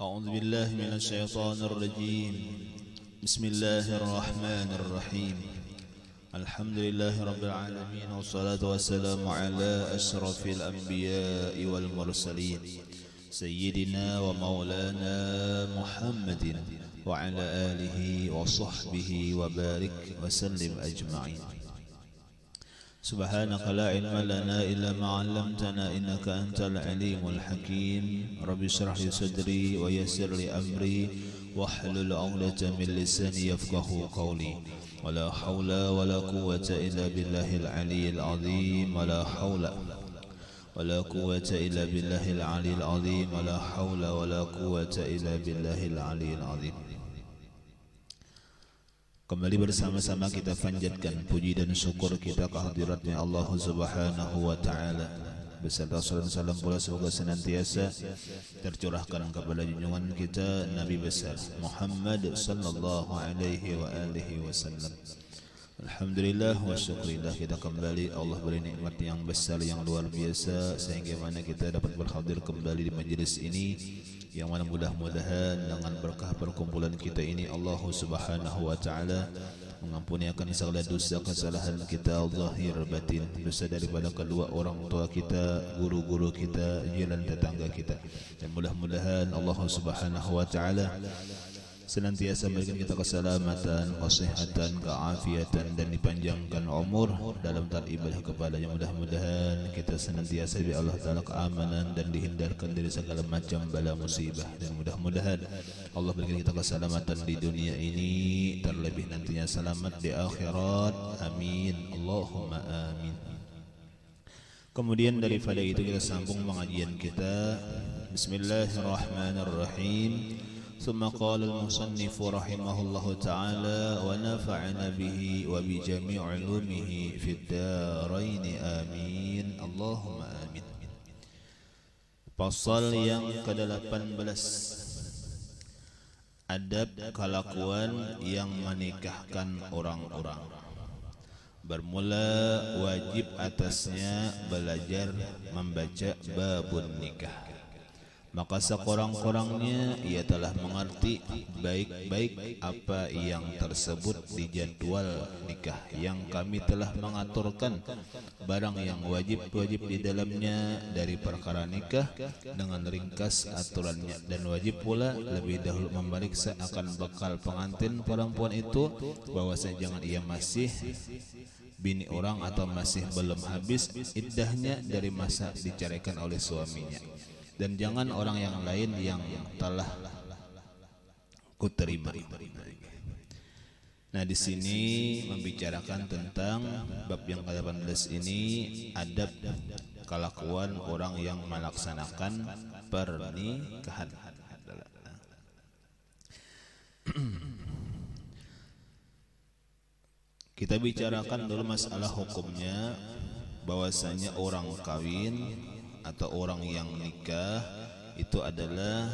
أعوذ بالله من الشيطان الرجيم. بسم الله الرحمن الرحيم. الحمد لله رب العالمين، والصلاة والسلام على أشرف الأنبياء والمرسلين سيدنا ومولانا محمد وعلى آله وصحبه وبارك وسلم أجمعين. سبحانك لا علم لنا إلا ما علمتنا إنك أنت العليم الحكيم. رب اشرح لي صدري ويسر لي أمري واحلل عقدة من لساني يفقه قولي. ولا حول ولا قوة إلا بالله العلي العظيم. ولا حول ولا قوة إلا بالله العلي العظيم. ولا حول ولا قوة إلا بالله العلي العظيم. Kembali bersama-sama kita panjatkan puji dan syukur kita kehadiratnya Allah Subhanahu wa Ta'ala, beserta salam salam pula semoga senantiasa tercurahkan kepada junjungan kita Nabi besar Muhammad sallallahu alaihi wa alihi wasallam. Alhamdulillah wa syukurillah, kita kembali Allah beri nikmat yang besar yang luar biasa sehingga mana kita dapat berhadir kembali di majlis ini, yang mana mudah-mudahan dengan berkah perkumpulan kita ini Allah Subhanahu wa Ta'ala mengampuni akan segala dosa kesalahan kita zahir batin, dosa daripada kedua orang tua kita, guru-guru kita, jiran tetangga kita, dan mudah-mudahan Allah Subhanahu wa Ta'ala senantiasa memberikan kita keselamatan, kesehatan, keafiatan, dan dipanjangkan umur dalam taat ibadah kepadanya. Mudah-mudahan kita senantiasa di Allah Ta'ala keamanan dan dihindarkan dari segala macam bala musibah, dan mudah-mudahan Allah berikan kita keselamatan di dunia ini, terlebih nantinya selamat di akhirat. Amin, Allahumma amin. Kemudian daripada itu kita sambung pengajian kita. Bismillahirrahmanirrahim. ثم قال المصنف رحمه الله تعالى ونفعنا به وبجميع علومه في الدارين آمين اللهم آمين. Pasal yang ke-18, adab kelakuan yang menikahkan orang-orang. Bermula wajib atasnya belajar membaca babun nikah, maka sekurang-kurangnya ia telah mengerti baik-baik apa yang tersebut di jadwal nikah yang kami telah mengaturkan, barang yang wajib-wajib di dalamnya dari perkara nikah dengan ringkas aturannya, dan wajib pula lebih dahulu memeriksa akan bekal pengantin perempuan itu, bahwasanya jangan ia masih bini orang atau masih belum habis iddahnya dari masa diceraikan oleh suaminya, dan jangan orang yang lain yang telah kuterima. Nah, di sini membicarakan tentang bab yang ke-18 ini, adab kelakuan orang yang melaksanakan pernikahan. Kita bicarakan dulu masalah hukumnya, bahwasanya orang kawin atau orang yang nikah itu adalah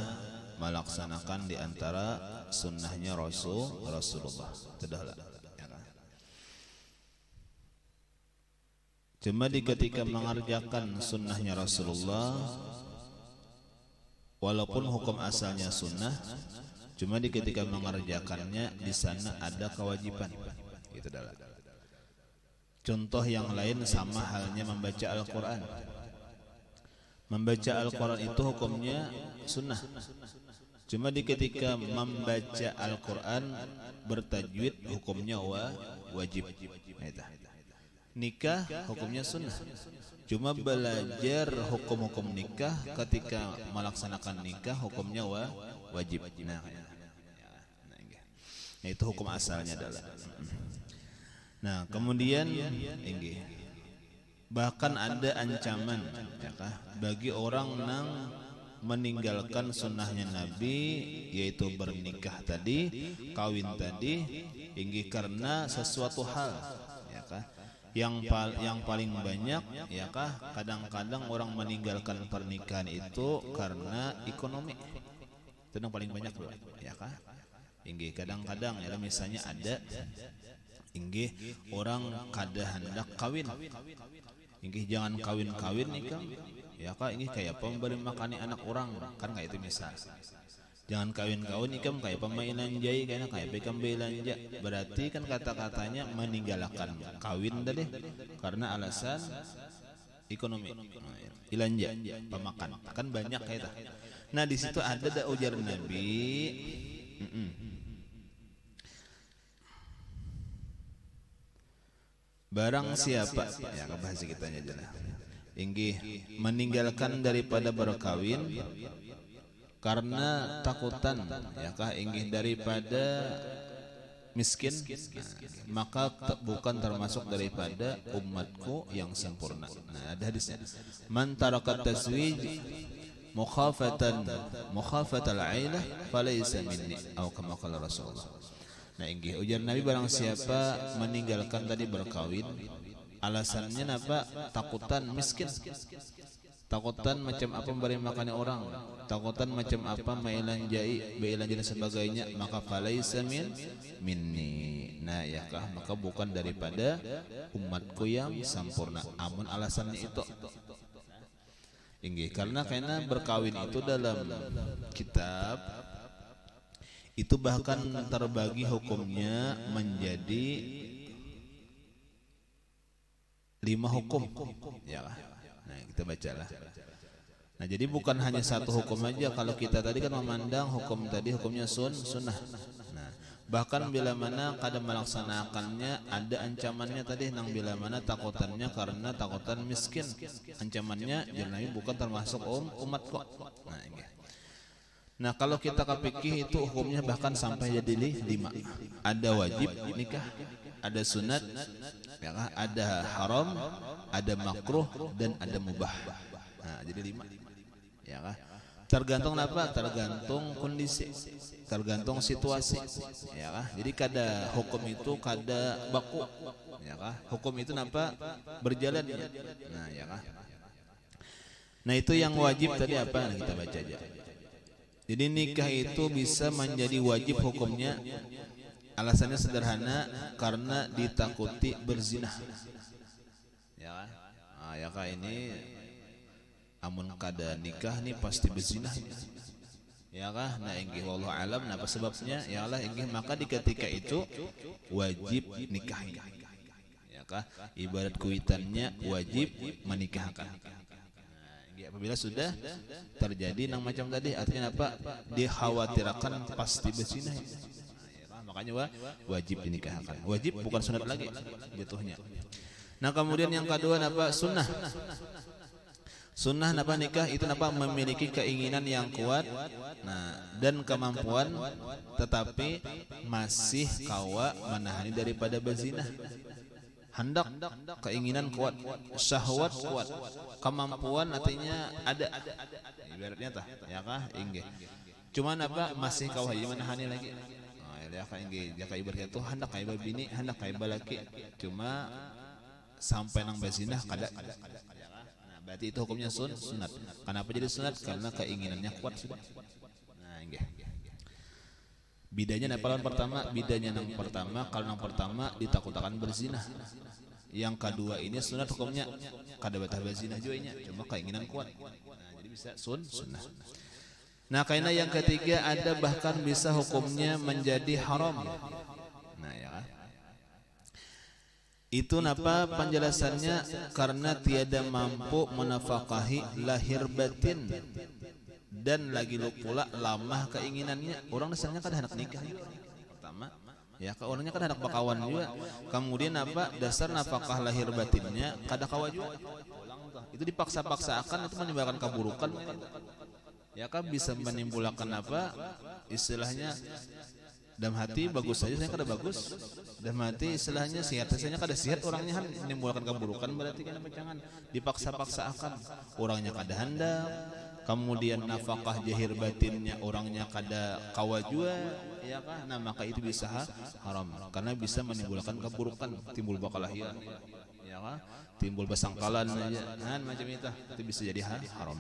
melaksanakan di antara sunnahnya Rasulullah. Sudahlah. Cuma ketika mengerjakan sunnahnya Rasulullah, walaupun hukum asalnya sunnah, cuma ketika mengerjakannya di sana ada kewajiban. Itu adalah. Contoh yang lain sama halnya membaca Al-Quran. Membaca Al-Quran itu hukumnya sunnah. Cuma ketika membaca Al-Quran bertajwid hukumnya wajib. Nikah hukumnya sunnah. Cuma belajar hukum-hukum nikah ketika melaksanakan nikah hukumnya wajib. Nah, itu hukum asalnya adalah. Nah, kemudian ini bahkan ada ancaman bagi orang yang meninggalkan sunnahnya Nabi, yaitu bernikah tadi, kawin tadi, hingga karena sesuatu hal, yang paling banyak, kadang-kadang orang meninggalkan pernikahan itu karena ekonomi. Itu yang paling banyak, hingga kadang-kadang misalnya ada hingga orang kada hendak kawin, hingga jangan kawin-kawin nikah, ya kak ini kayak pemberi makani anak orang kan, kayak itu misal. Jangan kawin-kawin ikam kayak pemainan jai kayak bekam belanja. Berarti kan kata-katanya meninggalkan kawin tadi karena alasan ekonomi. Ilanja, pemakan. Kan banyak kayak itu. Nah, di situ ada ujar Nabi. Barang siapa ya bahasa kitanya aja lah. Inggih meninggalkan daripada berkawin karena takutan ya kah inggih daripada miskin, maka bukan termasuk daripada umatku yang sempurna. Nah, ada hadisnya. Man taraka tazwij mukhafatal ailah falaysa minni atau kama qala Rasulullah. Nah, inggih ujar Nabi barang siapa meninggalkan tadi berkawin alasannya apa? Takutan miskin. Takutan macam apa memberi makannya orang, takutan macam apa mailanjai, bailanjai dan sebagainya, maka falaisa minni. Nah, ya kah maka bukan daripada umatku yang sempurna. Amun alasannya itu. Inggih karena berkawin itu dalam kitab itu bahkan terbagi hukumnya menjadi 5 hukum, ya kah? Nah, kita bacalah. Nah, jadi bukan hanya satu hukum aja. Kalau kita tadi kan memandang hukum tadi hukumnya sunnah. Nah, bahkan bila mana kadang melaksanakannya ada ancamannya tadi nang bila mana takutannya karena takutan miskin. Ancamannya jadi bukan termasuk umat kok. Nah, ini. Nah, kalau kita ke fikih itu hukumnya bahkan sampai jadi 5. Ada wajib nikah, ada sunat, ya kah? Ada haram, ada makruh dan ada mubah. Nah, jadi 5. Ya kah? Tergantung apa? Tergantung kondisi, tergantung situasi. Ya kah? Jadi kada hukum itu kada baku. Ya kah? Hukum itu apa? Berjalan. Nah, ya kah? Nah, itu yang wajib tadi apa? Nah, kita baca aja. Jadi nikah itu bisa menjadi wajib hukumnya. Alasannya sederhana karena ditakuti berzinah. Ya kan? Ah, ya kah ini amun kada nikah nih pasti berzinah. Ya kah? Nah, inggih wallahu alam. Nah, apa sebabnya? Ya Allah inggih maka di ketika itu wajib nikah. Ya kah? Ibarat kuitannya wajib menikahkan. Apabila sudah terjadi nang macam tadi artinya apa? Dikhawatirkan pasti berzinah. Makanya wajib dinikahkan. Wajib bukan sunat lagi jatuhnya. Nah, kemudian yang kedua apa? Sunnah. Sunnah apa nikah itu apa? Memiliki keinginan yang kuat, nah dan kemampuan, tetapi masih kawa menahani daripada berzinah. Hendak keinginan kuat, syahwat kuat, kemampuan artinya ada. Ibaratnya tah, ya kah? Inggih. Cuman apa? Masih kau menahani lagi. Ya kah inggih, ya kah ibaratnya tuh hendak kayak bini, hendak kayak laki. Cuma sampai nang berzinah kada. Nah, berarti itu hukumnya sunat. Kenapa jadi sunat? Karena keinginannya kuat sudah. Nah, inggih. Bidanya apa pertama? Bidanya yang pertama, kalau yang pertama ditakutkan berzinah. Yang kedua ini sunat hukumnya kada batah berzinah juga, cuma keinginan kuat. Nah, jadi bisa sunnah. Nah, karena yang ketiga ada bahkan bisa hukumnya menjadi haram. Nah, ya. Itu napa penjelasannya? Karena tiada mampu menafkahi lahir batin. Dan lagi pula lamah keinginannya. Orang dasarnya kan hendak nikah pertama, ya orangnya kan hendak bakawan juga. Kemudian apa? Dasar nafkah lahir batinnya kada kawa juga. Itu dipaksa-paksa akan itu menimbulkan keburukan. Ya kan bisa menimbulkan apa? Istilahnya dalam hati bagus saja saya kada bagus. Dalam hati istilahnya sehat saya kada sehat, orangnya menimbulkan keburukan, berarti kan jangan dipaksa-paksa akan. Orangnya kada hendak. Kemudian nafkah zahir batinnya orangnya kada kawa jua, ya kah? Nah, maka itu bisa haram karena bisa menimbulkan keburukan, timbul bakalahia, ya kah? Timbul basangkalan aja. Nah, macam itu bisa jadi haram.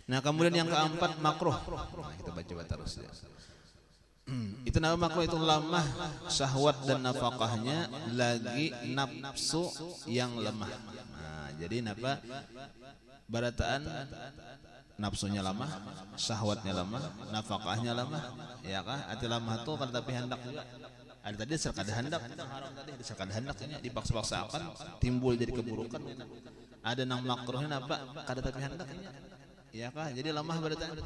Nah, kemudian yang keempat makruh. Nah, kita baca terus ya. Itu nama makruh, itu lemah syahwat dan nafkahnya, lagi nafsu yang lemah. Nah, jadi napa barataan nafsunya lemah, syahwatnya lemah, nafkahnya lemah, ya kah? Ati lemah tuh kan tapi hendak juga. Ada tadi serkada hendak, haram tadi serkada hendaknya dipaksa-paksakan timbul jadi keburukan. Ada nang makruhnya napa kada tapi hendaknya. Ya kah? Jadi lemah barataan.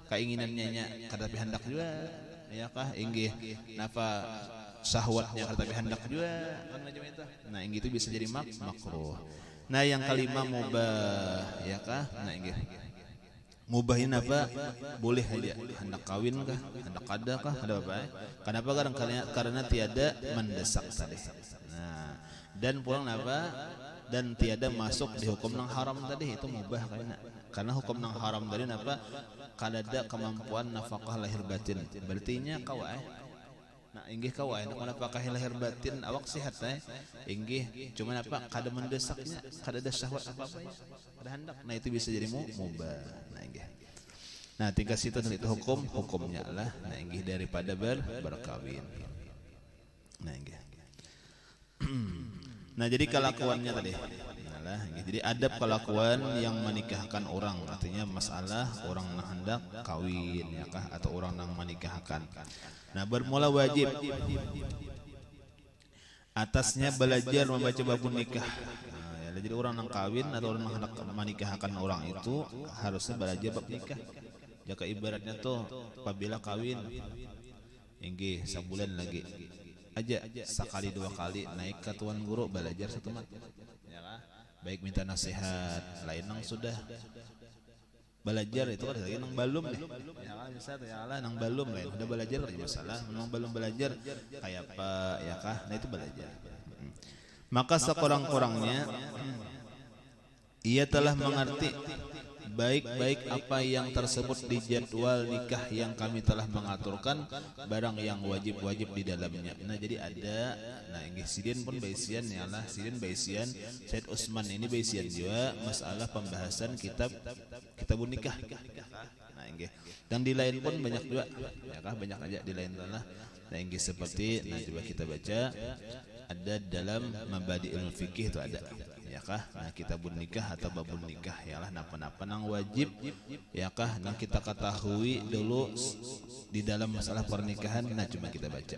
Keinginannya nya kada tapi hendak juga. Ya kah, inggih napa syahwatnya tapi hendak juga kan macam itu. Nah, inggih itu bisa jadi makruh. Nah, yang kelima mubah, ya kah? Nah, inggih mubahin apa? Boleh aja, hendak kawin kah, hendak kada kah, ada apa? Kenapa? Karena tiada mendesak tadi. Nah, dan pulang apa? Dan tiada masuk di hukum yang haram tadi, itu mubah karena hukum yang haram tadi apa? Kada ada kemampuan nafkah lahir batin. Berarti nya kawai. Nah, inggih kawai nak nafkah lahir batin awak sihat inggih cuma apa? Kada mendesaknya, kada ada syahwat apa-apa. Kada hendak. Nah, itu bisa jadi mubah. Nah, inggih. Nah, tinggal situ itu hukumnya lah. Nah, inggih daripada berkawin. Nah, inggih. Nah, jadi kelakuannya tadi. Nah, jadi adab kelakuan yang menikahkan orang, artinya masalah orang nang hendak kawin ya kah, atau orang nang menikahkan. Nah, bermula wajib atasnya belajar membaca babun nikah. Nah, ya, jadi orang nang kawin atau orang nang hendak menikahkan orang itu harusnya belajar bab nikah. Jika ibaratnya tuh apabila kawin inggih sebulan lagi aja sekali dua kali naik ke tuan guru belajar satu mat, ya kah? Baik minta nasihat, lain nang sudah belajar itu kan lagi nang balum nih, ya kah? Bisa ya lah nang balum lain udah belajar ada masalah, nang belum belajar kayak apa ya kah? Nah, itu belajar. Maka sekurang-kurangnya ia telah mengerti baik-baik apa yang tersebut di jadwal nikah yang kami telah mengaturkan barang yang wajib-wajib di dalamnya. Nah, jadi ada, nah inggih sidin pun baisian ya lah, sidin baisian Syed Utsman ini baisian juga masalah pembahasan kitab nikah. Nah, inggih. Dan di lain pun banyak juga, ya kah, banyak aja di lain tanah. Nah, inggih seperti nah coba kita baca ada dalam Mabadi'ul Fikih itu ada. Ya kah, nah kitabun nikah atau babun nikah yalah napa-napa nang wajib ya kah nang kita ketahui dulu di dalam masalah pernikahan. Nah, cuma kita baca.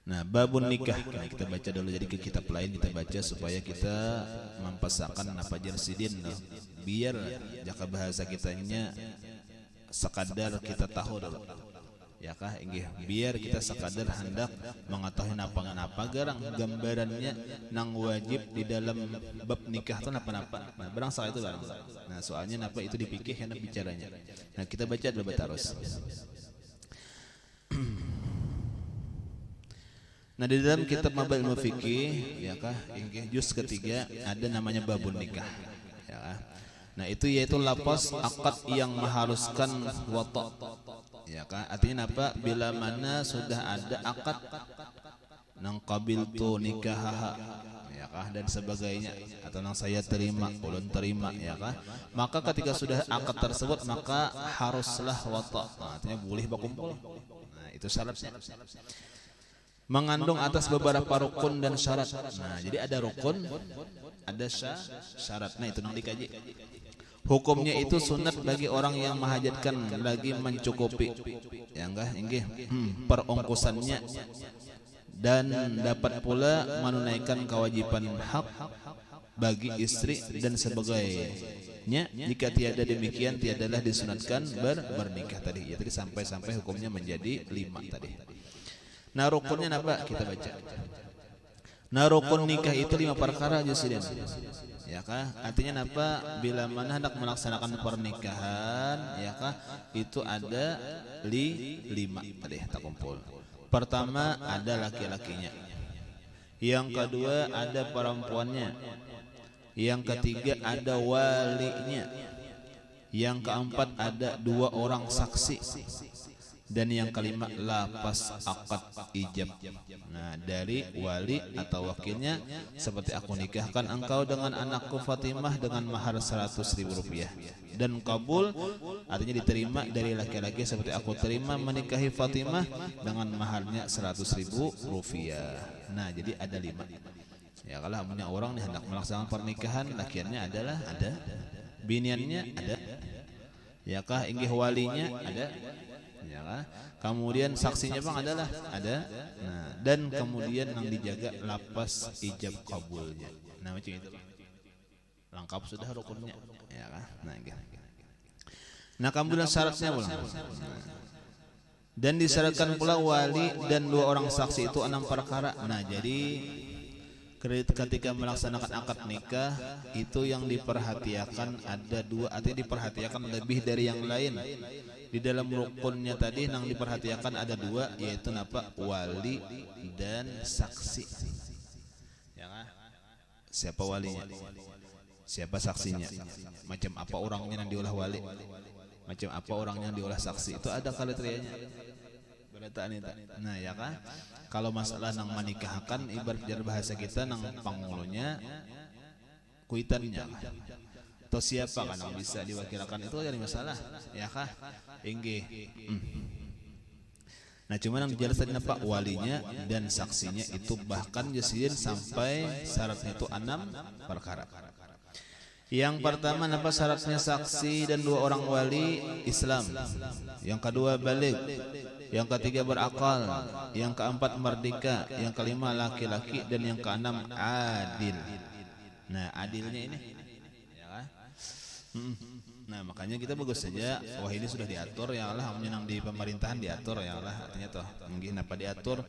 Nah, babun nikah nah, kita baca dulu, jadi ke kitab lain kita baca supaya kita mempasakan apa jersidin no. Biar jaka bahasa kitanya sekadar kita tahu dulu. Ya kah, inggih biar kita sekadar hendak mengetahui napa garang gambarannya nang wajib di dalam bab nikah itu napa-napa. Nah, barang salah itu barang. Nah, soalnya napa itu dipikir hendak bicaranya. Nah, kita baca dulu terus. Nah, di dalam kitab Mabadi'ul Fikih ya kah, inggih juz ketiga ada namanya babun nikah. Ya kah? Nah, itu yaitu lafaz akad yang mengharuskan wata'. Ya kah, artinya apa? Bila mana sudah ada akad nang qabiltu nikahaha ya kah dan sebagainya, atau nang saya terima, ulun terima ya kah, maka ketika sudah akad tersebut maka haruslah wata'. Nah, artinya boleh berkumpul. Nah, itu syaratnya. Mengandung atas beberapa rukun dan syarat. Nah, jadi ada rukun, ada syarat. Nah, itu nang dikaji. Hukumnya itu sunat bagi orang yang menghajatkan lagi mencukupi ya enggak inggih perongkosannya, dan dapat pula menunaikan kewajiban hak bagi istri dan sebagainya. Jika tiada demikian tiadalah disunatkan bernikah tadi. Ya, tadi sampai hukumnya menjadi 5 tadi. Nah, rukunnya apa? Kita baca. Nah, rukun nikah itu 5 perkara aja sih. Ya kah, artinya apa? Bila mana hendak melaksanakan pernikahan ya kah, itu ada 5 tadi tak kumpul. Pertama ada laki-lakinya, yang kedua ada perempuannya, yang ketiga ada walinya, yang keempat ada 2 orang saksi, dan yang kelima lapas akad ijab. Nah, dari wali atau wakilnya, seperti aku nikahkan engkau dengan anakku Fatimah dengan mahar 100.000 rupiah, Dan kabul artinya diterima dari laki-laki seperti aku terima menikahi Fatimah dengan maharnya 100.000 rupiah. Nah, jadi ada 5. Ya, kalau punya orang nih hendak melaksanakan pernikahan, lakiannya adalah ada, biniannya ada, ya kah, inggih walinya ada, ya kah, kemudian saksinya bang adalah ada. Nah, dan kemudian yang dijaga lapas ijab kabulnya. Nah, macam itu lengkap sudah rukunnya, ya kah. Nah, kemudian syaratnya ulang. Dan disyaratkan pula wali dan 2 orang saksi itu 6 perkara. Nah, jadi ketika melaksanakan akad nikah itu yang diperhatikan ada 2, artinya diperhatikan lebih dari yang lain. Di dalam rukunnya tadi yang diperhatikan ada 2, yaitu apa? Wali dan saksi. Ya kan? Siapa walinya? Siapa saksinya? Macam apa orangnya yang diolah wali? Macam apa orangnya yang diolah saksi? Itu ada kriterianya. Nah, ya kan? Kalau masalah nang menikahkan ibarat jar bahasa kita nang pangulunya kuitannya atau siapa kan yang bisa diwakilkan itu jadi masalah, ya kah? Inggih. Nah, cuma yang dijelaskan apa? Walinya dan saksinya itu bahkan jasirin sampai syaratnya itu 6 perkara. Yang pertama apa syaratnya? Saksi dan 2 orang wali Islam. Yang kedua balik. Yang ketiga berakal. Yang keempat merdeka. Yang kelima laki-laki. Dan yang keenam adil. Nah, adilnya ini, ya kan? Nah, makanya kita bagus saja. Wah, ini sudah diatur, ya Allah. Menyenang di pemerintahan diatur, ya Allah. Artinya toh mungkin apa diatur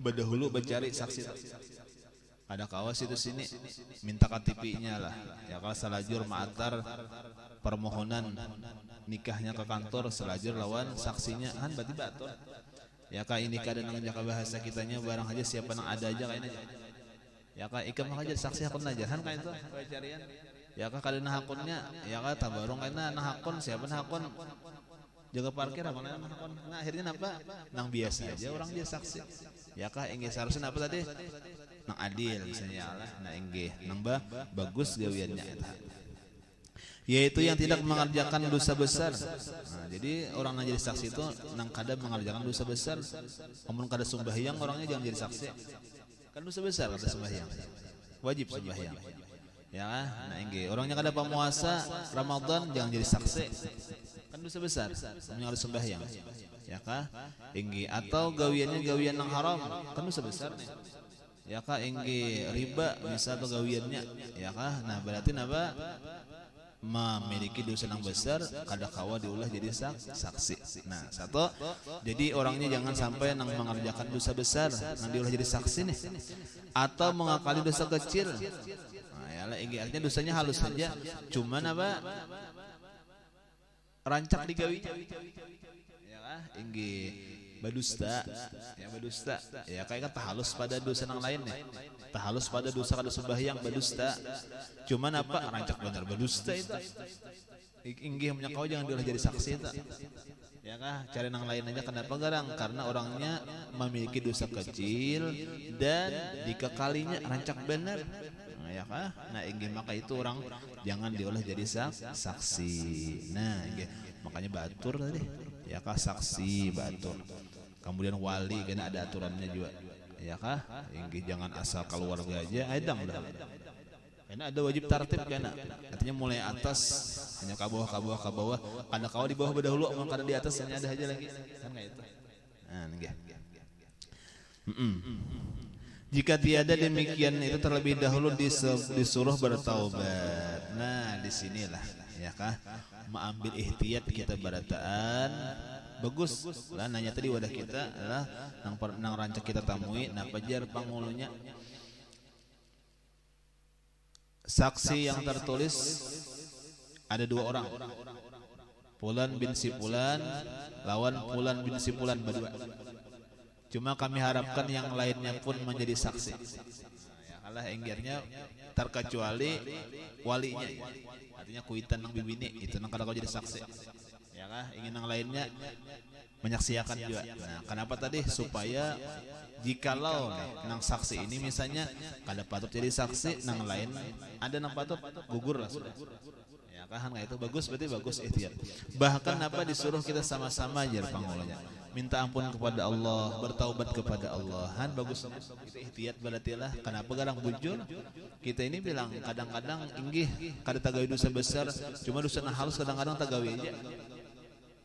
berdahulu mencari saksi. Ada kawas itu sini minta KTP-nya lah, ya kalau selajur ma'atar permohonan nikahnya ke kantor, selajur lawan saksinya kan berarti batur. Ya kah ini kadang jaga bahasa kitanya barang aja siapa nang ada aja kayaknya. Ya kah ikam aja saksi hakun aja kan kayak itu carian. Ya kah kadang hakunnya ya kah tabarung kayaknya nah hakun siapa nah hakun jaga parkir apa nah hakun. Nah, akhirnya apa? Nang biasa aja orang dia saksi. Ya kah inggih seharusnya apa tadi? Nang adil misalnya Allah, nah enggih nang bagus gawiannya eta, yaitu yang tidak mengerjakan dosa besar. Nah, jadi orang yang jadi saksi itu nang kada mengerjakan dosa besar. Namun kada sembahyang orangnya jangan jadi saksi, kan dosa besar kada sembahyang, wajib sembahyang, ya. Nah enggih orangnya kada puasa Ramadan jangan jadi saksi, kan dosa besar, orangnya harus sembahyang, ya kah? Enggih atau gawiannya gawian nang haram, kan dosa besar nih. Ya kah inggi riba bisa atau gawiannya, ya kah? Nah, berarti napa? Memiliki dosa yang besar kada kawa diulah jadi saksi. Nah, satu, jadi orangnya jangan sampai nang mengerjakan dosa besar nang diulah jadi saksi nih, atau mengakali dosa kecil. Nah, ya lah inggi artinya dosanya halus saja, cuman apa? Rancak digawinya. Ya kah? Inggi badusta, ya badusta, ya kayak kan tahalus pada dosa yang lain nih, tahalus pada dosa kada sembahyang badusta, cuman apa rancak benar badusta itu, inggih punya kau jangan diolah jadi saksi itu, ya kah cari yang lain aja. Kenapa garang? Karena orangnya memiliki dosa kecil dan dikekalinya rancak benar, nah, ya kah? Nah inggih maka itu orang jangan diolah jadi saksi. Nah inggih makanya batur tadi, ya kah saksi batur. Kemudian wali kena ada aturannya juga, ya kah? Inggih jangan asal keluarga aja edang dah. Karena ada wajib tartib kena. Artinya mulai atas hanya ke bawah ke bawah ke bawah. Karena kau di bawah berdahulu, karena di atas hanya ada aja lagi. Kan kayak itu. Nah, nggih. Jika tiada demikian itu terlebih dahulu disuruh bertaubat. Nah, disinilah, ya kah? Mengambil ihtiyat kita barataan. Bagus lah nanya tadi wadah kita lah nang rancak kita tamui. Nah pajar pangulunya saksi yang tertulis ada 2 orang, Fulan bin Sipulan lawan Fulan bin Sipulan berdua. Cuma kami harapkan yang lainnya pun menjadi saksi. Ya kalah enggirnya terkecuali walinya, artinya kuitan nang bibini itu nang kada kau jadi saksi. Ya kah? Ingin yang lainnya menyaksikan juga. Nah, kenapa tadi? Supaya jikalau nang saksi ini misalnya kada patut jadi saksi, nang lain ada nang patut gugur lah sudah. Ya kan itu bagus, berarti bagus ihtiyat. Bahkan apa disuruh kita sama-sama aja pangulanya minta ampun kepada Allah, bertaubat kepada Allah. Han bagusnya kita ihtiyat berarti lah. Kenapa garang bujur? Kita ini bilang kadang-kadang inggih kada tagawi dosa besar, cuma dosa nah halus kadang-kadang tagawi aja.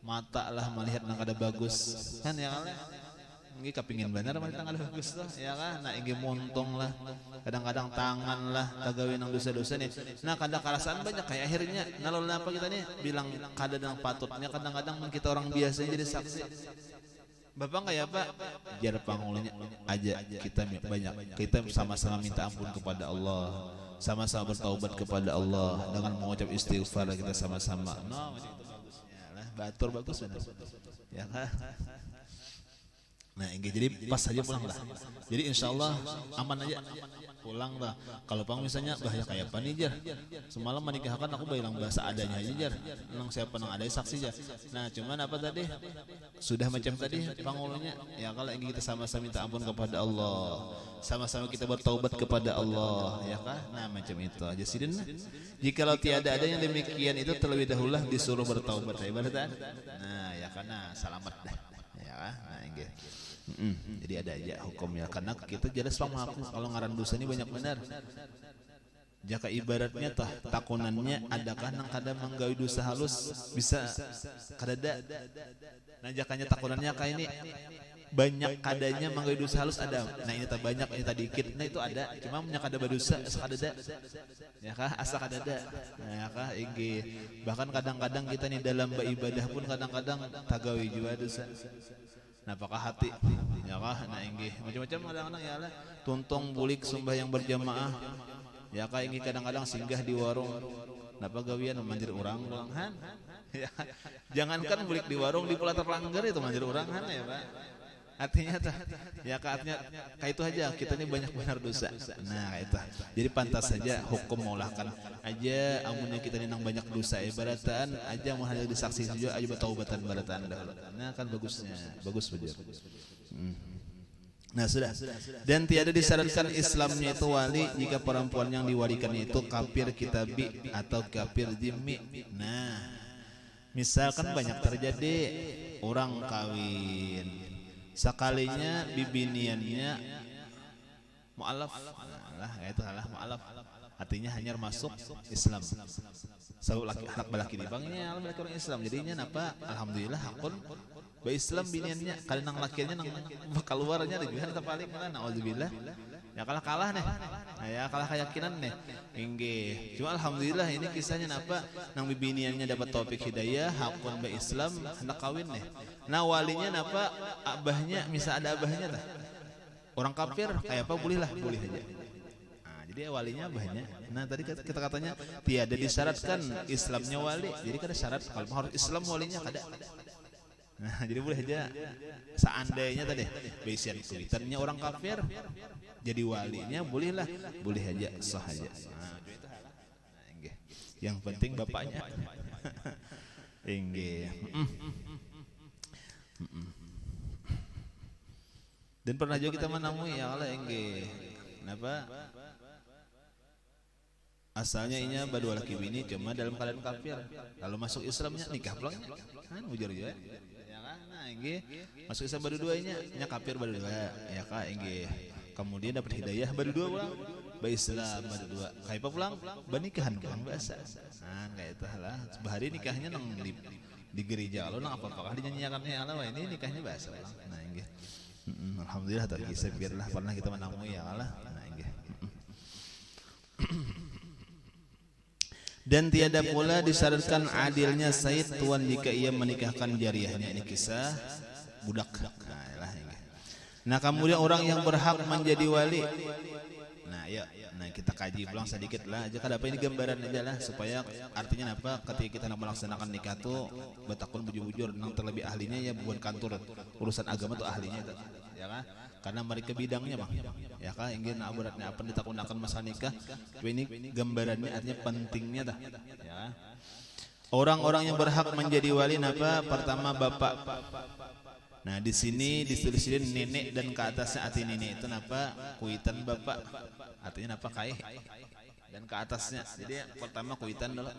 Mata lah melihat nang kada bagus. Kan ya kan? Inggih kepingin bener melihat nang kada bagus tuh, ya kan? Nah inggih montong lah. Kadang-kadang tangan lah tagawi nang dosa-dosa nih. Nah kadang karasaan banyak kayak akhirnya nalol apa kita nih bilang kada nang patutnya kadang-kadang kita orang biasa jadi saksi. Bapak kayak apa? Jar pangulnya aja kita banyak. Kita sama-sama minta ampun kepada Allah, sama-sama bertaubat kepada Allah dengan mengucap istighfar kita sama-sama. No, macam itu bagusnya lah. Batur bagus benar. Ya kan? Nah, jadi pas saja pulang lah. Jadi insyaallah aman aja. Pulang lah. Kalau pang misalnya bahaya kayak apa nih Jar? Semalam menikahkan aku bilang bahasa adanya aja Jar. Nang siapa nang ada saksi Jar. Nah, cuman apa tadi? Sudah macam tadi pangulnya. Ya kalau ingin kita sama-sama minta ampun kepada Allah, sama-sama kita bertaubat kepada Allah, ya kan? Nah, macam itu aja sidin. Jikalau tiada ada yang demikian itu terlebih dahulu disuruh bertaubat ibaratnya. Nah, ya karena selamat dah. Ya kan? Nah, inggih. Jadi ada aja hukumnya karena kita jelas pamaku kalau ngaran dosa ini banyak benar. Jaka ibaratnya tah takunannya adakah nang kada manggawi dosa halus bisa kadada. Nah jakanya takunannya kayak ini banyak kadanya manggawi dosa halus ada. Nah ini tak banyak ini tak dikit. Nah itu ada cuma punya kada berdosa sakadada. Ya kah asa kadada. Nah ya kah inggih. Bahkan kadang-kadang kita nih dalam beribadah pun kadang-kadang tagawi juga dosa. Nah, apakah hati? Ya kah? Nah, inggih macam-macam kadang-kadang ya lah. Tuntong bulik sumbah yang berjamaah. Ya kah inggih kadang-kadang singgah di warung. Napa gawian mandir urang han? Ya. Jangankan bulik di warung di pula terlanggar itu mandir urang han ya, Pak. Artinya ya artinya kayak itu aja kita ini banyak benar dosa. Nah kayak itu. Jadi pantas saja hukum maulahkan aja amunnya kita ini nang banyak dosa ibaratan aja mau hanya disaksi saja aja bertaubatan ibaratan dahulu. Nah kan bagusnya bagus benar. Nah sudah. Dan tiada disyaratkan Islamnya itu wali jika perempuan yang diwalikannya itu kafir kitabi atau kafir zimmi. Nah misalkan banyak terjadi orang kawin sekalinya bibiniannya mu'alaf lah itu salah mu'alaf artinya hanya masuk Islam sau laki anak balaki di bangnya alam balaki orang Islam jadinya napa alhamdulillah hakun ba Islam biniannya kada nang lakiannya nang keluarnya juga ta paling lah naudzubillah ya kalah nih nah ya kalah keyakinan nih inggih cuma alhamdulillah ini kisahnya napa nang bibiniannya dapat taufik hidayah hakun ba Islam hendak kawin nih. Nah walinya napa abahnya misal ada abahnya tah orang kafir kayak apa boleh lah boleh aja. Nah jadi walinya abahnya. Nah tadi kita katanya tiada disyaratkan Islamnya wali jadi kada syarat kalau harus Islam walinya kada. Nah jadi boleh aja seandainya tadi basian kulitannya orang kafir jadi walinya bolehlah boleh aja sah aja. Nah itu halah. Nah inggih yang penting bapaknya inggih. Dan pernah juga kita menemui ya Allah enggih. Kenapa? Asalnya inya berdua laki bini cuma dalam keadaan kafir. Lalu masuk Islamnya nikah pulangnya. Kan ujar juga. Ya kan? Nah, enggih. Masuk Islam berdua-duanya nya kafir berdua. Ya kan enggih. Kemudian dapat hidayah berdua pulang. Ba Islam berdua. Kayak apa pulang? Nikahan pulang bahasa. Nah, kayak itu lah. Bahari nikahnya nang di gereja kalau nang apa-apa dinyanyikannya Allah ini nikahnya bahasa. Nah, enggih. Alhamdulillah tak kisah biarlah pernah kita menemui ya Allah. Nah, enggih. Dan tiada pula disyaratkan adilnya sayyid tuan jika ia menikahkan jariahnya ini kisah budak. Nah, kemudian orang yang berhak menjadi wali. Nah, ya. Nah, kita kaji pulang sedikit lah aja kada apa ini gambaran aja lah supaya artinya apa ketika kita nak melaksanakan nikah tuh betakun bujur-bujur nang terlebih ahlinya ya bukan kantor urusan agama tuh ahlinya itu. Ya kan? Karena mereka bidangnya Bang. Ya kan ingin beratnya apa ditakunakan masalah nikah. Ini gambarannya artinya pentingnya dah. Ya. Orang-orang yang berhak menjadi wali napa? Pertama bapak. Nah, di sini ditulis nenek dan ke atasnya arti nenek itu napa? Kuitan bapak. artinya apa kai dan ke atasnya. Jadi pertama kuitan dulu.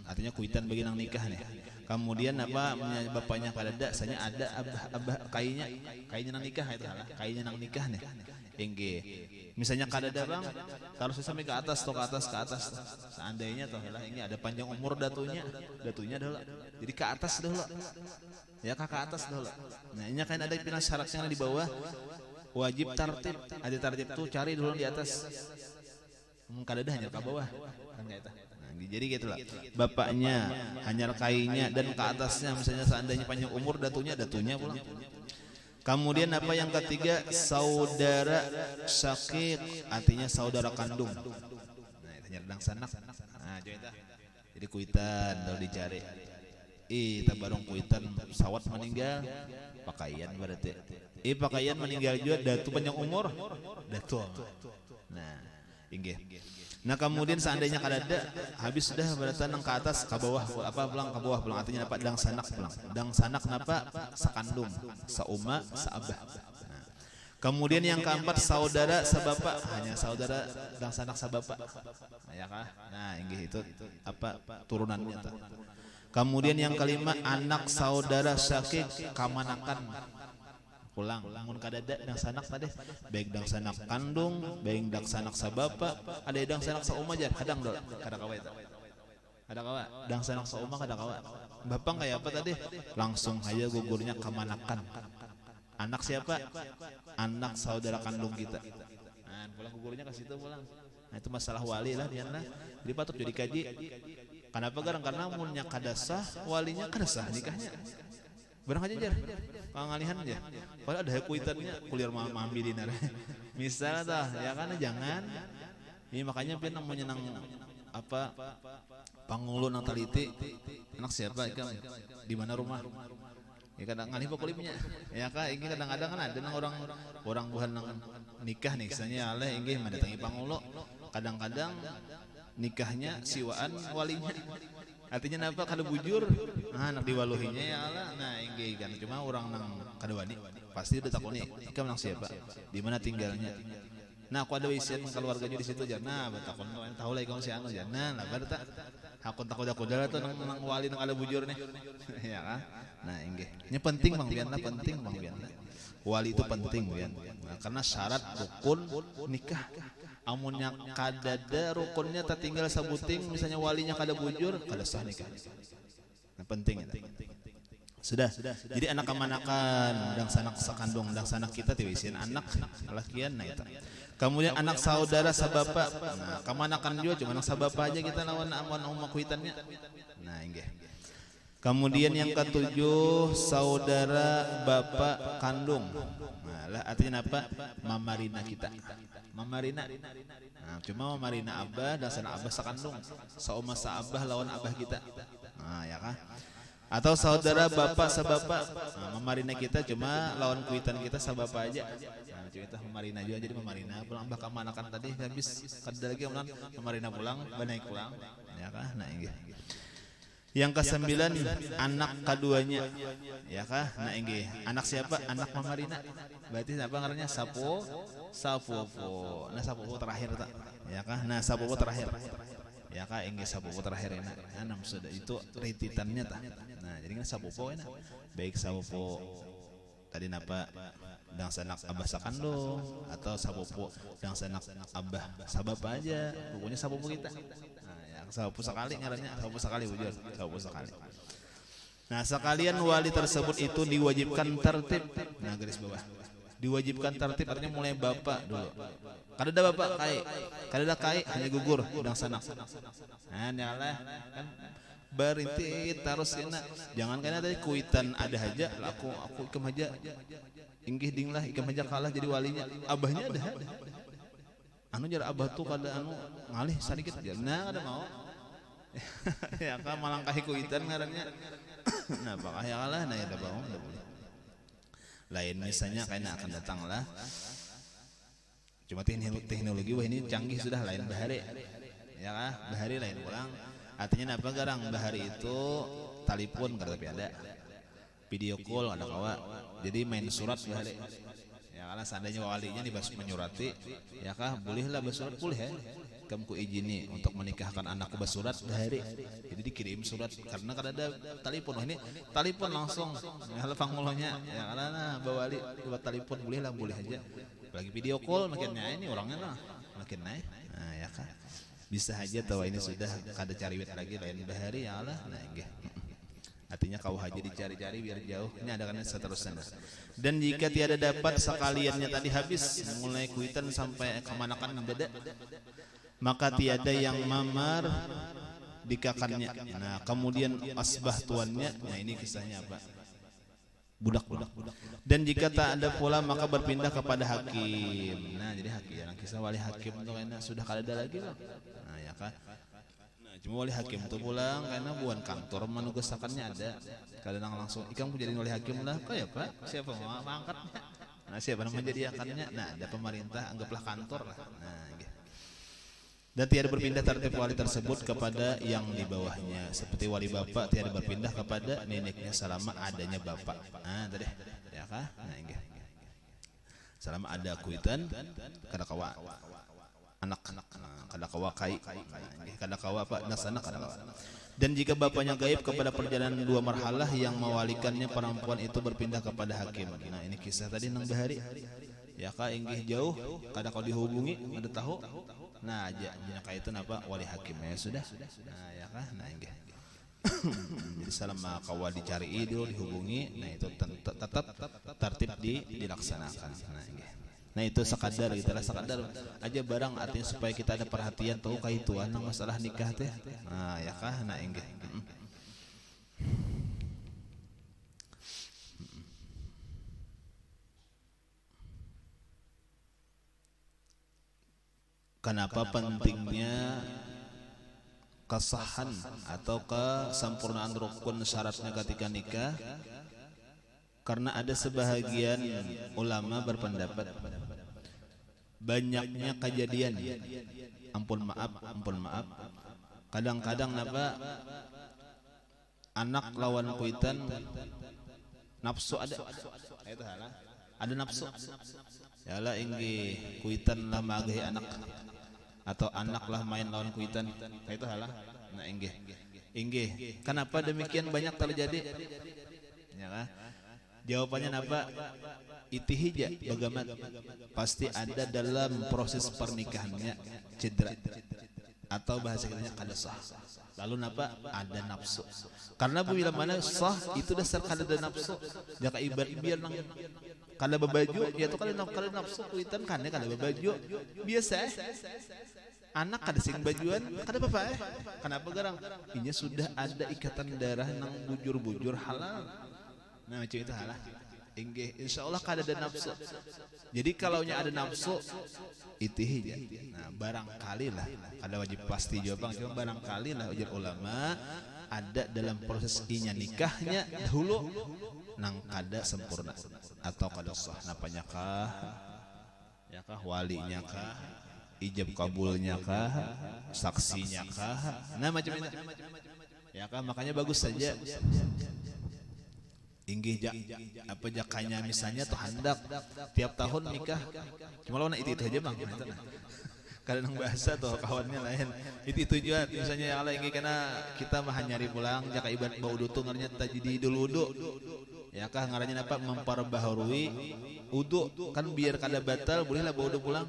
Artinya kuitan bagi nang nikah nih. Kemudian apa bapaknya kadada sanya ada abah kainya nang nikah itu lah. Kainya nang nikah nih. Engge. Misalnya kadada bang, kalau sampai ke atas atau ke atas. Seandainya toh lah ini ada panjang umur datunya dulu. Jadi ke atas dulu. Ya ke atas dulu. Nah, ini kan ada pina syaratnya di bawah. Wajib tartib. Ada tartib tuh cari dulu di atas. Kadada hanya ke bawah. Nah, jadi gitulah. Bapaknya hanya kainya dan ke atasnya misalnya seandainya panjang umur datunya pulang. Kemudian apa yang ketiga, saudara syakik, artinya saudara kandung. Nah, itu nyerdang sanak. Nah, jadi kuitan kalau dicari. Tabarong kuitan sawat meninggal, pakaian berarti. Pakaian meninggal juga datu panjang umur, datu. Nah, inggih. Nah kemudian seandainya kadada habis sudah berarti nang ke atas ke bawah pulang artinya apa dang sanak napa sakandung sauma saabah. Nah, kemudian yang keempat saudara sabapa, hanya saudara dang sanak sabapa. Ya kah? Nah inggih itu apa turunannya tuh. Kemudian yang kelima anak saudara syakik kamanakan pulang mun kadada dang sanak tadi baik dang sanak kandung baik dang sanak sabapa ada dang sanak sauma jar kadang dol kada kawa itu ada kawa dang sanak sauma kada kawa bapang kayak apa tadi langsung aja gugurnya kamanakan anak siapa anak saudara kandung kita nah pulang gugurnya ke situ pulang. Nah itu masalah wali lah diana jadi patut jadi kaji kenapa karena munnya kada sah walinya kada sah nikahnya barang aja jar pengalihan aja padahal ada kuitannya kuliah mambi dinar misal tah ya kan jangan ini makanya pian namanya nang apa pangulu nang taliti anak siapa ikan di mana rumah ya kadang ngalih pokolipnya ya kak ini kadang-kadang kan ada nang orang buhan nang nikah nih misalnya aleh inggih mendatangi pangulu kadang-kadang nikahnya siwaan walinya artinya apa kada bujur anak diwaluhinya ya Allah. Nah inggih kan cuma orang nang kada wani pasti udah takoni ikam nang siapa di mana tinggalnya. Nah aku ada isian keluarganya di situ jangan batakon tahu lah ikam si anu jangan lah berta hakun takut dah tuh nang wali nang kada bujur nih ya kan. Nah inggih nya penting bang bian lah penting bang bian wali itu penting bian nah, karena syarat rukun nikah. Amunnya kadada rukunnya tertinggal sabuting misalnya walinya kada bujur kada sah nikah. Nah penting itu. Sudah. Jadi anak kamanakan dang sanak sakandung dang sanak kita tiwisin anak lakian nah itu. Kemudian anak saudara sabapa. Nah, kamanakan juga cuma anak sabapa aja kita lawan amun umma kuitannya. Nah, inggih. Kemudian yang ketujuh saudara bapak kandung. Nah, artinya apa? Mamarina kita. Mamarina. Nah, cuma mamarina abah dan sana abah sakandung. Sauma saabah lawan abah kita. Nah, ya kah? Atau saudara bapak sabapa. Nah, mamarina kita cuma lawan kuitan kita sabapa aja. Nah, kita mamarina juga jadi mamarina pulang bah kamanakan tadi habis kada lagi mamarina pulang, banaik pulang. Ya kah? Nah, inggih. Yang kesembilan anak keduanya ya kah nah inggih anak siapa anak mamarina berarti apa ngarannya sapo nah sapo terakhir tak ya kah nah sapo terakhir ya kah inggih sapo terakhir enak enam sudah itu rititannya tak nah jadi kan sapo enak baik sapo tadi napa dang sanak abah sakandung atau sapo dang sanak abah sabapa aja pokoknya sapo kita. Sapu sekali ngarannya sapu sekali wujud sapu sekali. Nah sekalian wali tersebut itu diwajibkan tertib. Nah garis bawah diwajibkan tertib artinya mulai bapak dulu. Kada bapak kai hanya gugur dang sanak. Nah nyalah kan berinti terus kena jangan kena tadi kuitan ada aja aku ikam aja inggih ding lah ikam aja kalah jadi walinya abahnya ada. Anu jar abah tuh kada anu ngalih sedikit aja nah kada mau ya kan malangkahi kuitan ngarannya nah apakah ya kalah nah ya ada boleh lain misalnya kayaknya akan datang lah cuma teknologi wah ini canggih sudah lain bahari ya kah bahari lain pulang artinya apa garang bahari itu telepon kada tapi ada video call ada kawa jadi main surat bahari ya kalau seandainya walinya nih bas menyurati ya kah bolehlah basurat boleh ya kamu ku izini untuk menikahkan anakku basurat dari jadi dikirim surat karena kan ada telepon ini telepon langsung ya pangmulonya ya karena bawa wali buat telepon bolehlah boleh aja lagi video call makinnya ini orangnya lah makin naik nah ya kah bisa aja tahu ini sudah kada cariwet lagi lain bahari ya Allah nah enggak artinya kau haji dicari-cari biar jauh ini ada kan seterusnya dan jika tiada dapat sekaliannya tadi habis mulai kuitan sampai kemanakan dada maka tiada yang mamar dikakannya nah kemudian asbah tuannya nah ini kisahnya apa budak dan jika tak ada pula maka berpindah kepada hakim nah jadi hakim kisah wali hakim itu kayaknya sudah kada ada lagi loh nah ya kan cuma wali hakim itu pulang karena bukan kantor manugasakannya ada kadang langsung ikam jadi wali hakim lah kayak pak siapa mau angkatnya nah siapa yang menjadikannya nah ada pemerintah anggaplah kantor lah nah gitu. Dan tiada berpindah tertib wali tersebut kepada yang di bawahnya seperti wali bapak tiada berpindah kepada neneknya selama adanya bapak nah tadi ya kah nah gitu. Selama ada kuitan kada kawa anak-anak kada kawa kai kada kawa apa nasana kada kawa dan jika bapaknya gaib kepada perjalanan dua marhalah yang mewalikannya perempuan itu berpindah kepada hakim nah ini kisah tadi nang bahari ya kah inggih jauh kada kau dihubungi ada tahu nah aja kayak itu napa wali hakim ya sudah nah ya kah nah inggih jadi selama kawa dicari idul dihubungi nah itu tetap tertib dilaksanakan nah inggih. Nah itu sekadar gitu lah sekadar aja barang artinya supaya kita ada perhatian tahu kaituan masalah nikah teh nah ya kah nah enggak kenapa pentingnya kesahan atau kesempurnaan rukun syaratnya ketika nikah karena ada sebahagian ulama berpendapat banyaknya kejadian ampun maaf kadang-kadang napa anak lawan kuitan nafsu ada nafsu ya lah inggi kuitan lah magahi anak atau anak lah main lawan kuitan itu halah nah inggi kenapa demikian banyak terjadi ya kan jawabannya apa? Itihija bagaimana? Pasti ada dalam proses pernikahannya cedera atau bahasa kitanya kada sah. Lalu napa? Ada nafsu. Karena bila mana sah itu dasar kada ada nafsu. Jaka ibarat biar nang kada babaju, ya itu kada nafsu kuitan kan kada babaju. Biasa anak kada sing bajuan kada apa-apa Kenapa garang? Ini sudah ada ikatan darah nang bujur-bujur halal. Nah macam itu halah inggih insyaallah kada ada nafsu jadi kalaunya ada nafsu itihija nah barangkali lah kada wajib pasti jawaban cuma barangkali lah ujar ulama ada dalam proses inya nikahnya dahulu nang kada sempurna atau kada sah napanya kah ya kah walinya kah ijab kabulnya kah saksinya kah nah macam itu ya kah makanya bagus saja inggih apa jakanya misalnya tuh hendak tiap tahun nikah cuma lawan itu aja bang kadang bahasa tuh kawannya lain itu juga misalnya Allah inggih karena kita mah nyari pulang jaka ibarat bau dutu ngaranya tajdidul wudu ya kah ngarannya apa memperbaharui wudu kan biar kada batal bolehlah bau dutu pulang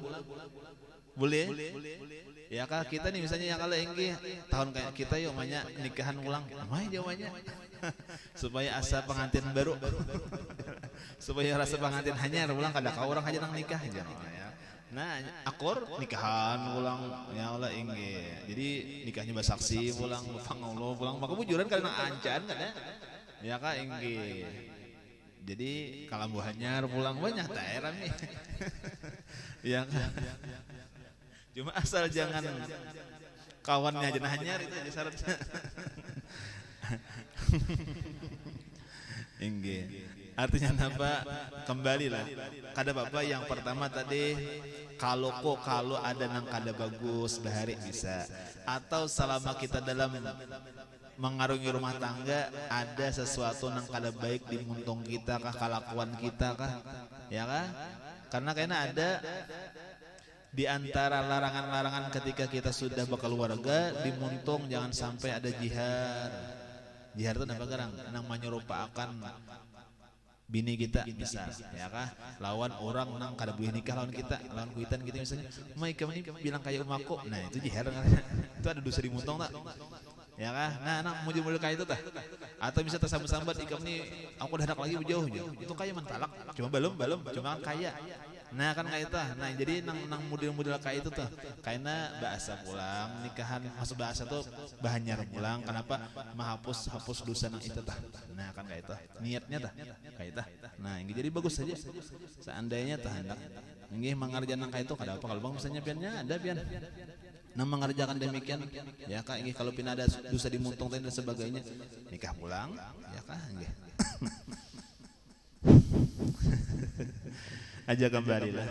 boleh ya kah kita nih misalnya yang kalau inggih tahun kayak kita yuk banyak nikahan ulang mah jawabannya supaya asa pengantin baru supaya rasa pengantin hanya ulang kada kau orang aja nang nikah aja nah akor nikahan ulang ya Allah inggih jadi nikahnya bersaksi pulang pangulo pulang maka bujuran kada nang ancan kan ya kah inggih jadi kalambuhannya pulang banyak tak rame ya kah cuma asal jangan kawannya aja hanyar itu aja syaratnya inggih artinya apa kembalilah kada apa yang pertama tadi kalau ada nang kada bagus bahari bisa atau selama kita dalam mengarungi rumah tangga ada sesuatu nang kada baik di muntung kita kah kelakuan kita kah ya kah Karena ada di antara larangan-larangan ketika kita sudah berkeluarga dimuntung jangan sampai ada jihad. Jihad itu apa garang? Nang menyerupakan bini kita misal, ya kah? Lawan orang nang kada boleh nikah lawan kita, lawan kuitan kita misalnya. Mai kami bilang kayak umaku. Nah, itu jihad. Itu ada dosa dimuntung tak? Ya kah? Nah, nang mujur-mujur kayak itu tah. Atau bisa tersambat-sambat ikam nih aku udah hendak lagi jauh. Itu kayak mentalak, cuma belum, cuma kan kaya. Nah kan kayak itu, nah jadi nang model-model kayak itu tuh, karena bahasa pulang nikahan masuk bahasa tuh bahanyar pulang, kenapa menghapus dosa nang itu tuh, nah kan kayak itu, niatnya tuh, kayak itu, nah ini jadi bagus saja, seandainya tuh hendak, ini mengerjakan nang kayak itu, kada apa kalau bang misalnya piannya ada pian, nah mengerjakan demikian, ya kak ini kalau pian ada dosa dimuntung dan sebagainya, nikah pulang, ya kak, ini. Aja kembalilah.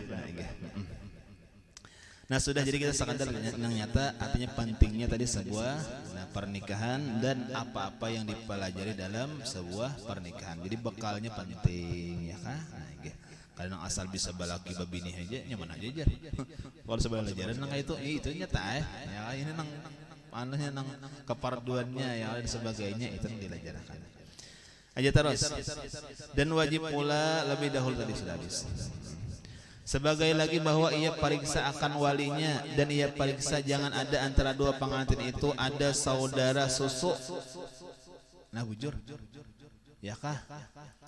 Nah sudah jadi kita sekadar yang nyata artinya pentingnya tadi sebuah pernikahan dan apa-apa yang dipelajari dalam sebuah pernikahan. Jadi bekalnya penting ya kan. Nah, kalau asal bisa balaki babini aja nyaman aja jar. Kalau sebagai pelajaran nang itu nyata ya ini nang anunya nang keparduannya ya dan sebagainya itu yang dilajarkan. Aja terus. Dan wajib pula lebih dahulu tadi sudah habis. Sebagai lagi bahwa ia periksa akan walinya dan ia periksa jangan ada antara dua pengantin itu ada saudara susu. Nah bujur, ya kah?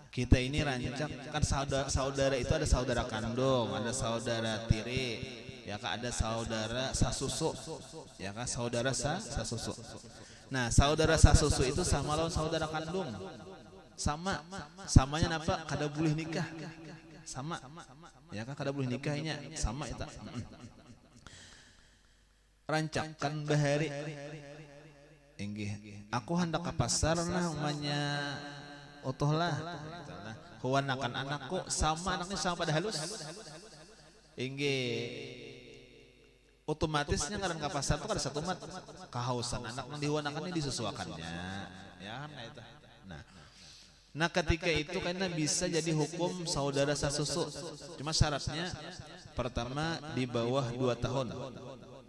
Kita ini rancak kan saudara itu ada saudara kandung, ada saudara tiri, ya kah? Ada saudara sasusu, ya kah? Saudara sasusu. Nah saudara sasusu itu sama lawan saudara kandung. Samanya apa? Kada boleh nikah. Sama. Ya kan kada boleh nikahnya sama itu. Rancakan bahari. Inggih. Aku hendak ke pasar namanya otohlah. Huwan akan anakku sama anaknya sama pada halus. Inggih. Otomatisnya ngaran ke pasar itu kada satu mat. Kehausan anak nang dihuanakannya disesuaikannya. Ya kan itu. Nah ketika itu karena bisa jadi hukum saudara sasusu. Cuma syaratnya pertama di bawah 2 tahun.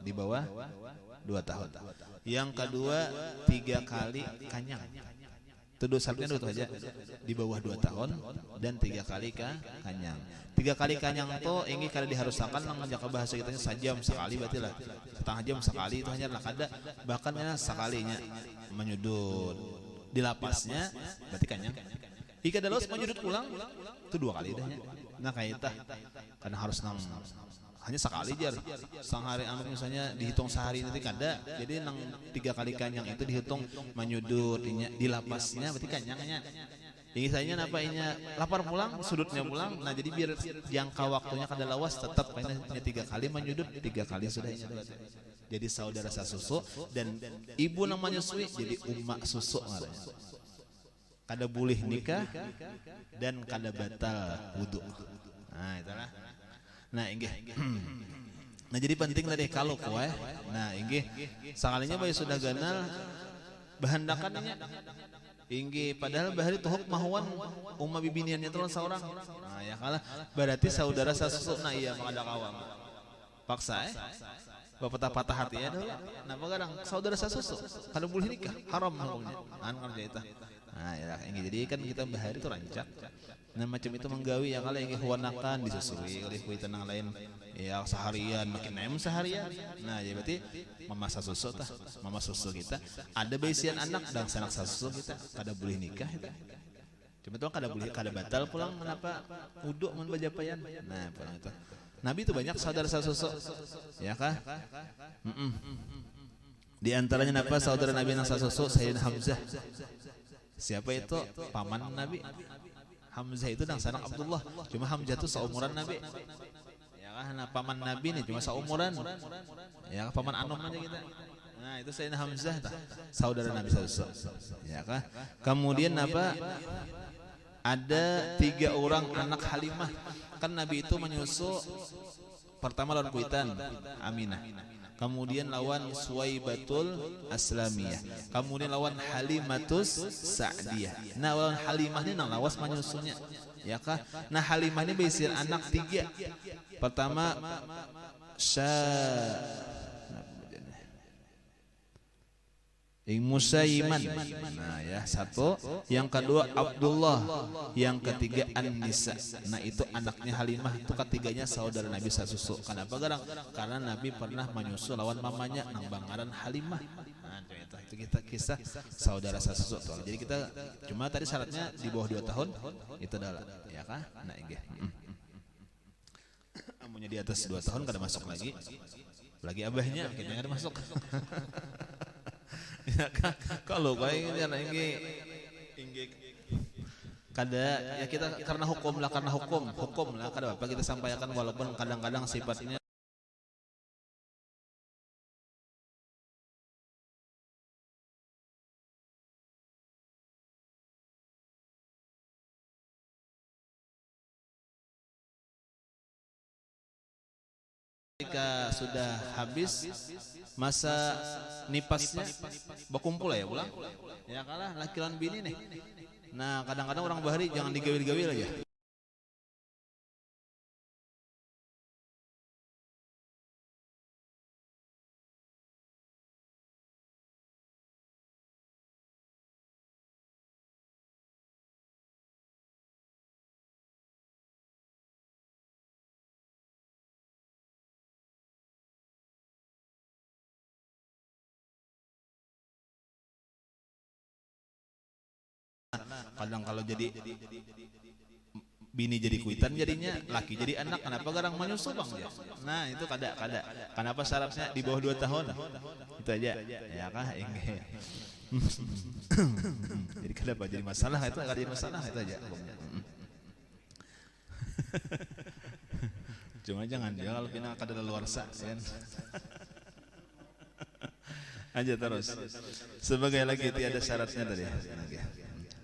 Di bawah 2 tahun. Yang kedua 3 kali kanyang. Itu syaratnya 2 aja. Di bawah 2 tahun dan 3 kali kanyang. 3 kali kanyang tuh ini kada diharusakan nang menjaga bahasa kitanya sajam sekali berarti lah. Setengah jam sekali itu hanya lah kada bahkan sekalinya menyudut. Di lapasnya berarti kanyang. Jika dalos menyudut pulang itu 2 kali dahnya. Nah kayak itu karena harus nang hanya sekali jar. Sang hari anu misalnya dihitung sehari nanti kada. Jadi nang 3 kali kanyang itu dihitung menyudut di lapasnya berarti kanyangnya. Ini saya napa inya lapar pulang sudutnya pulang. Nah jadi biar jangka waktunya kada lawas tetap kayaknya 3 kali menyudut 3 kali sudah ini. Jadi saudara sasusu dan ibu namanya menyusui jadi umak susu namanya. Kada boleh nikah dan kada batal wudu. Nah itulah. Nah inggih. Nah jadi penting tadi kalau kowe. Nah inggih sakalinya bae sudah ganal bahandakannya. Inggih padahal bahari tuhuk mahuan umma bibiniannya terus seorang. Nah ya kalah berarti saudara sasusu nah iya mangada kawam. Paksa patah hati ya dulu. Nah kadang saudara sasusu kada boleh nikah haram hukumnya. Kerja itu. Nah ya ini jadi kan kita bahari itu rancak. Nah macam itu menggawi ya kalau yang huanakan disusui oleh kuitan yang lain ya seharian makin nem seharian. Nah jadi berarti mama sasusu tah mama susu kita ada baisian anak dan sanak sasusu kita kada boleh nikah itu. Cuma tuh kada batal pulang kenapa uduk mun bajapayan. Nah pulang itu. Nabi itu banyak saudara sasusu, ya kah? Di antaranya apa saudara Nabi yang sasusu Sayyidina Hamzah. Siapa itu? Paman Nabi. Hamzah itu dan sanak Abdullah. Cuma Hamzah itu seumuran Nabi. Ya kah? Nah, paman Nabi nih cuma seumuran. Ya paman Anom aja kita. Nah itu Sayyidina Hamzah, saudara Nabi sasusu. Ya kah? Kemudian apa? Ada 3 orang anak Halimah. Kan Nabi itu menyusu pertama lawan kuitan Aminah, kemudian lawan Suwaibatul Aslamiyah, kemudian lawan Halimatus Sa'diyah. Nah lawan Halimah ini nang lawas menyusunya. ya kah? Nah Halimah ini berisi anak 3. Pertama Musaiman, nah ya 1. Yang kedua Abdullah, yang ketiga An-Nisa. Nah itu anaknya Halimah, itu ketiganya saudara Nabi sasusu. Kenapa garang? Karena Nabi pernah menyusu lawan mamanya nang bangaran Halimah. Nah itu kita kisah saudara sasusu. Jadi kita cuma tadi syaratnya di bawah 2 tahun itu adalah ya kah? Nah inggih. Amunnya di atas 2 tahun kada masuk lagi abahnya kita kada masuk. Ya kan kalau kayak ini kada ya kita karena hukum lah kada apa kita sampaikan walaupun kadang-kadang sifatnya ketika sudah habis masa nipasnya berkumpul ya pulang ya kalah laki lawan bini nih. Nah kadang-kadang orang bahari jangan digawil-gawil aja. Kadang kalau jadi bini jadi kuitan jadinya laki jadi anak, kenapa garang menyusu bang ya? Nah itu kada kenapa syaratnya di bawah 2 tahun itu aja ya kah enggak. Jadi kenapa jadi masalah itu kada jadi masalah itu aja. Cuma jangan dia kalau kena kada luar sah kan. Aja terus sebagai lagi tiada syaratnya tadi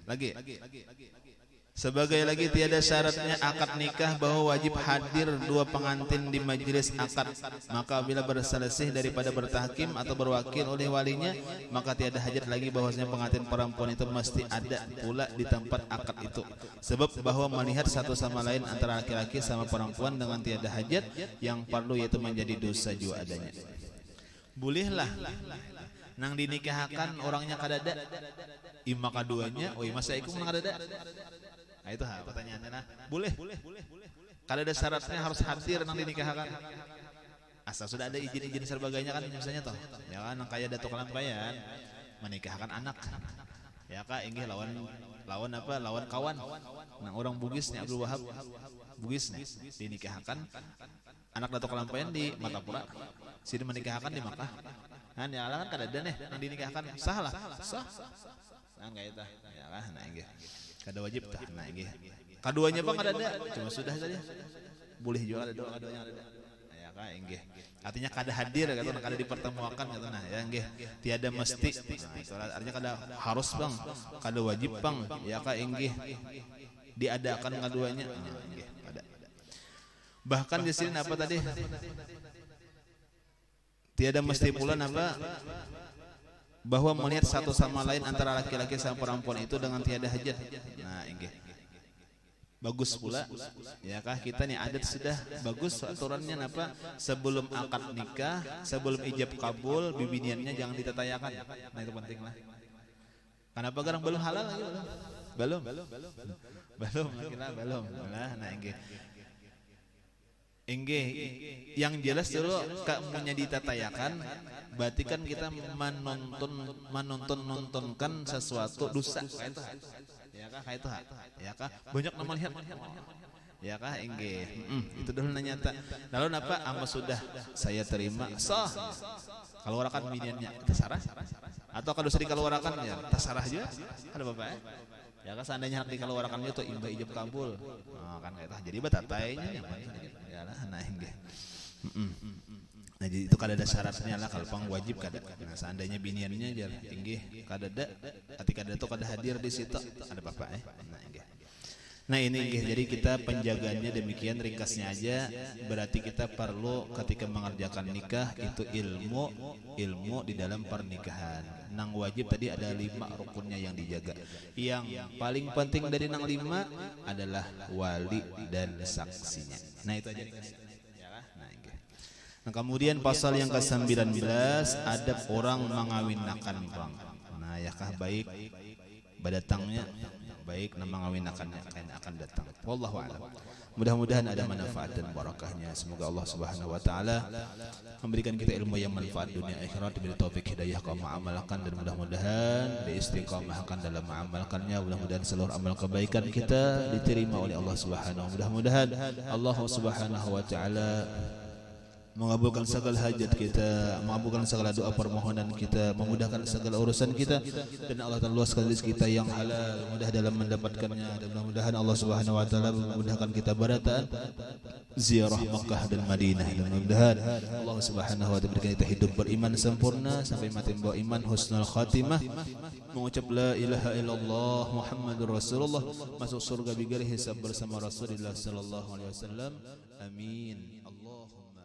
lagi sebagai lagi tiada syaratnya akad nikah bahwa wajib hadir 2 pengantin di majelis akad. Maka bila berselisih daripada bertahkim atau berwakil oleh walinya, maka tiada hajat lagi bahwasanya pengantin perempuan itu mesti ada pula di tempat akad itu. Sebab bahwa melihat satu sama lain antara laki-laki sama perempuan dengan tiada hajat yang perlu yaitu menjadi dosa juga adanya. Bolehlah nang dinikahkan orangnya kadada ima kaduanya, oi masa iku nang kadada. Nah itu pertanyaannya nah. Boleh. Kadada syaratnya harus hadir nang dinikahkan. Asal sudah ada izin-izin sebagainya kan misalnya toh. Ya kan nang kaya datuk lampayan menikahkan anak. Ya kak inggih lawan kawan. Nang orang Bugis nih Abdul Wahab. Bugis nih dinikahkan anak datuk lampayan di Martapura. Sini menikahkan di Makkah. Nah ya kan kadada nih nang dinikahkan sah. Nah enggak itu ya lah nah inggih kada wajib tah nah inggih kaduanya bang ada cuma sudah saja boleh juga ada kaduanya ada ya kah inggih artinya kada hadir kata kada dipertemukan kata nah ya inggih tiada mesti nah itu artinya kada harus bang kada wajib bang ya kah inggih diadakan kaduanya nah inggih kada bahkan di sini apa tadi tiada mesti pula apa bahwa melihat satu sama lain antara laki-laki sama perempuan itu dengan tiada hajat. Nah, inggih. Bagus pula ya kah kita nih adat sudah bagus aturannya apa sebelum akad nikah, sebelum ijab kabul bibiniannya jangan ditatayakan. Nah, itu penting lah. Kenapa garang belum halal lagi belum? Belum. Nah, inggih. Yang jelas dulu kamunya ditatayakan berarti kan kita menontonkan sesuatu dosa ya kah itu ya kah banyak nama lihat ya kah itu dulu nanyata lalu apa ama sudah saya terima sah kalau warakan biniannya terserah atau kalau dosa dikeluarkan ya terserah aja ada bapak ya kan seandainya hak dikeluarkannya itu imba ijab kabul kan kayak jadi batatainya ya lah nah inggih nah jadi itu kada ada syaratnya lah kalau pang wajib kada nah, seandainya biniannya jar inggih kada ada ketika ada itu kada hadir di situ ada bapak nah inggih Nah ini jadi kita penjagaannya demikian ringkasnya aja. Berarti kita perlu ketika mengerjakan nikah itu ilmu di dalam pernikahan. Nang wajib tadi ada 5 rukunnya yang dijaga. Yang paling penting dari nang 5 adalah wali dan saksinya. Nah itu aja ringkasnya. Nah kemudian pasal yang ke-19 adab orang mengawinkan bang. Nah yakah baik badatangnya baik nama ngawinakannya akan datang. Wallahu a'lam. Mudah-mudahan ada manfaat dan barakahnya. Semoga Allah Subhanahu wa taala memberikan kita ilmu yang manfaat dunia akhirat, diberi taufik hidayah kau mengamalkan, dan mudah-mudahan diistiqamahkan dalam mengamalkannya. Mudah-mudahan seluruh amal kebaikan kita diterima oleh Allah Subhanahu. Mudah-mudahan Allah Subhanahu wa taala mengabulkan segala hajat kita, mengabulkan segala doa permohonan kita, memudahkan segala urusan kita, dan Allah Ta'ala luaskan rezeki kita yang halal, mudah dalam mendapatkannya. Dan mudah-mudahan Allah Subhanahu wa taala memudahkan kita barataan ziarah Makkah dan Madinah. Dan mudah-mudahan Allah Subhanahu wa taala berikan kita hidup beriman sempurna sampai mati membawa iman, husnul khatimah, mengucap la ilaha illallah Muhammadur Rasulullah, masuk surga bigari hisab bersama Rasulullah sallallahu alaihi wasallam. Amin. Allahumma